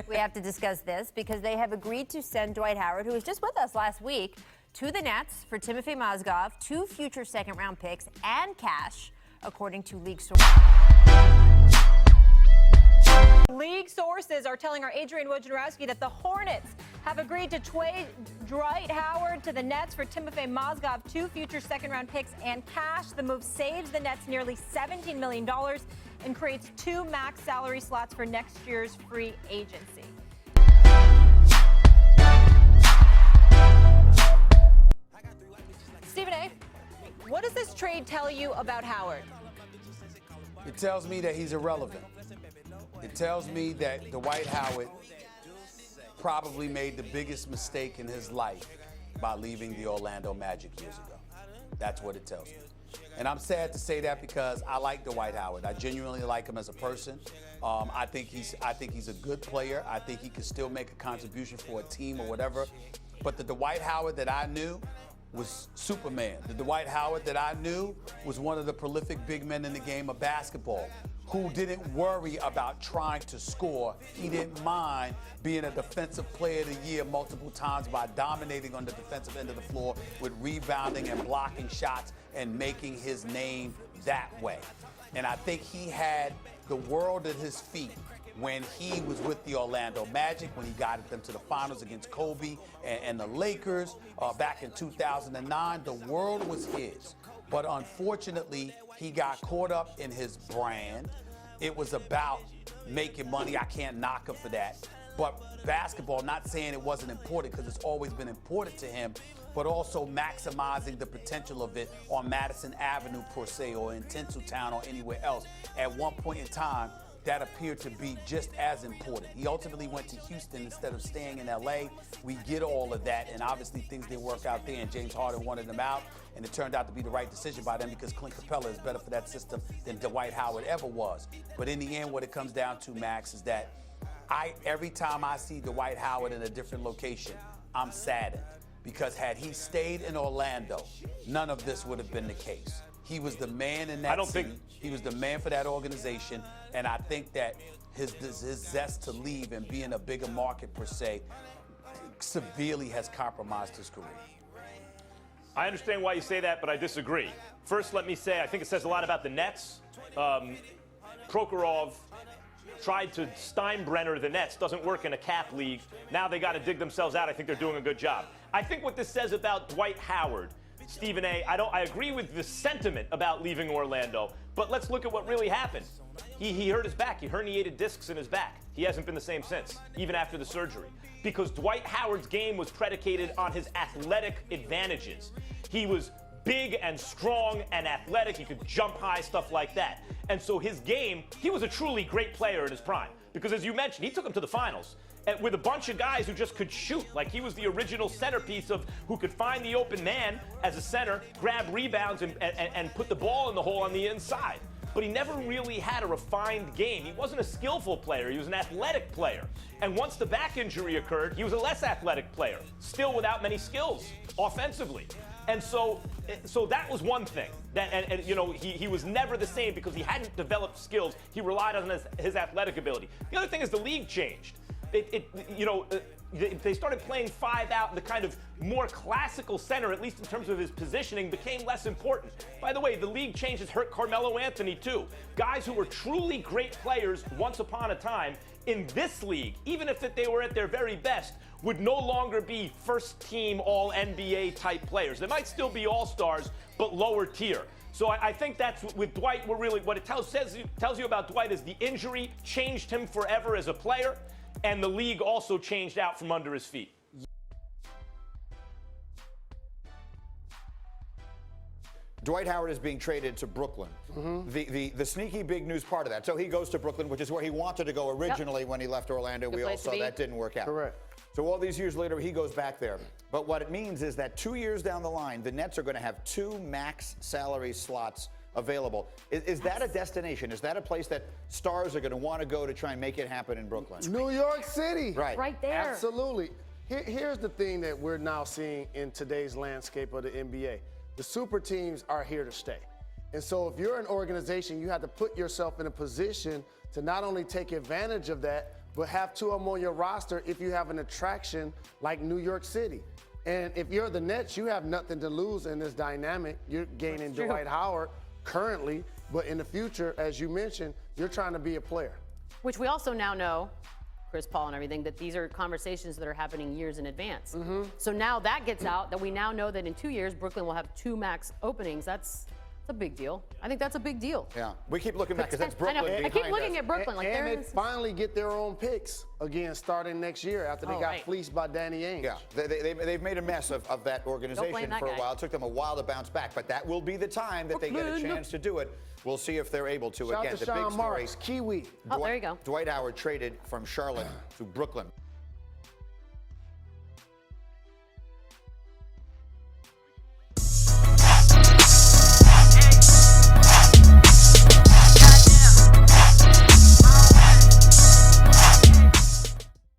We have to discuss this because they have agreed to send Dwight Howard, who was just with us last week, to the Nets for Timofey Mozgov, 2 future second-round picks, and cash, according to league sources. League sources are telling our Adrian Wojnarowski that the Hornets have agreed to trade Dwight Howard to the Nets for Timofey Mozgov, 2 future second-round picks and cash. The move saves the Nets nearly $17 million and creates 2 max salary slots for next year's free agency. Stephen A., what does this trade tell you about Howard? It tells me that he's irrelevant. It tells me that Dwight Howard probably made the biggest mistake in his life by leaving the Orlando Magic years ago. That's what it tells me. And I'm sad to say that because I like Dwight Howard. I genuinely like him as a person. I think he's a good player. I think he could still make a contribution for a team or whatever. But the Dwight Howard that I knew was Superman. The Dwight Howard that I knew was one of the prolific big men in the game of basketball, who didn't worry about trying to score. He didn't mind being a defensive player of the year multiple times by dominating on the defensive end of the floor with rebounding and blocking shots and making his name that way. And I think he had the world at his feet when he was with the Orlando Magic, when he got them to the finals against Kobe and the Lakers back in 2009. The world was his. But unfortunately, he got caught up in his brand. It was about making money. I can't knock him for that. But basketball, not saying it wasn't important because it's always been important to him, but also maximizing the potential of it on Madison Avenue per se, or in Tinseltown or anywhere else. At one point in time, that appeared to be just as important. He ultimately went to Houston instead of staying in LA. We get all of that, and obviously things didn't work out there, and James Harden wanted him out, and it turned out to be the right decision by them because Clint Capella is better for that system than Dwight Howard ever was. But in the end, what it comes down to, Max, is that every time I see Dwight Howard in a different location, I'm saddened, because had he stayed in Orlando, none of this would have been the case. He was the man in that city. He was the man for that organization, and I think that his zest to leave and be in a bigger market per se severely has compromised his career. I understand why you say that, but I disagree. First, let me say I think it says a lot about the Nets. Prokhorov tried to Steinbrenner the Nets. Doesn't work in a cap league. Now they got to dig themselves out. I think they're doing a good job. I think what this says about Dwight Howard, Stephen A., I agree with the sentiment about leaving Orlando, but let's look at what really happened. He hurt his back. He herniated discs in his back. He hasn't been the same since, even after the surgery, because Dwight Howard's game was predicated on his athletic advantages. He was big and strong and athletic. He could jump high, stuff like that. And so his game, he was a truly great player in his prime, because as you mentioned, he took him to the finals with a bunch of guys who just could shoot. Like, he was the original centerpiece of who could find the open man as a center, grab rebounds, and put the ball in the hole on the inside. But he never really had a refined game. He wasn't a skillful player. He was an athletic player. And once the back injury occurred, he was a less athletic player, still without many skills offensively. And so that was one thing. And you know, he was never the same because he hadn't developed skills. He relied on his athletic ability. The other thing is the league changed. They started playing 5 out, and the kind of more classical center, at least in terms of his positioning, became less important. By the way, the league changes hurt Carmelo Anthony too. Guys who were truly great players once upon a time in this league, even if they were at their very best, would no longer be first-team All-NBA type players. They might still be all-stars, but lower tier. So I think that's with Dwight. What it tells you about Dwight is the injury changed him forever as a player, and the league also changed out from under his feet. Dwight Howard is being traded to Brooklyn. The sneaky big news part of that. So he goes to Brooklyn, which is where he wanted to go originally when he left Orlando. We all saw that didn't work out. Correct. So all these years later, he goes back there. But what it means is that 2 years down the line, the Nets are going to have 2 max salary slots available. Is that a destination? Is that a place that stars are going to want to go to try and make it happen in Brooklyn? New York City. Right. Right there. Absolutely. Here's the thing that we're now seeing in today's landscape of the NBA. The super teams are here to stay. And so if you're an organization, you have to put yourself in a position to not only take advantage of that, but have 2 of them on your roster if you have an attraction like New York City. And if you're the Nets, you have nothing to lose in this dynamic. You're gaining Dwight Howard currently, but in the future, as you mentioned, you're trying to be a player. Which we also now know, Chris Paul and everything, that these are conversations that are happening years in advance. So now that gets out, that we now know that in 2 years, Brooklyn will have 2 max openings. That's a big deal. I think that's a big deal. Yeah, we keep looking back because that's Brooklyn. I know. I keep looking at Brooklyn. Like And they finally get their own picks again starting next year after they got fleeced by Danny Ainge. Yeah, they've made a mess of that organization for a while. It took them a while to bounce back, but that will be the time that they get a chance to do it. We'll see if they're able to. Shout Again, out to the big Sean story. Marks, Kiwi. Oh, there you go. Dwight Howard traded from Charlotte to Brooklyn.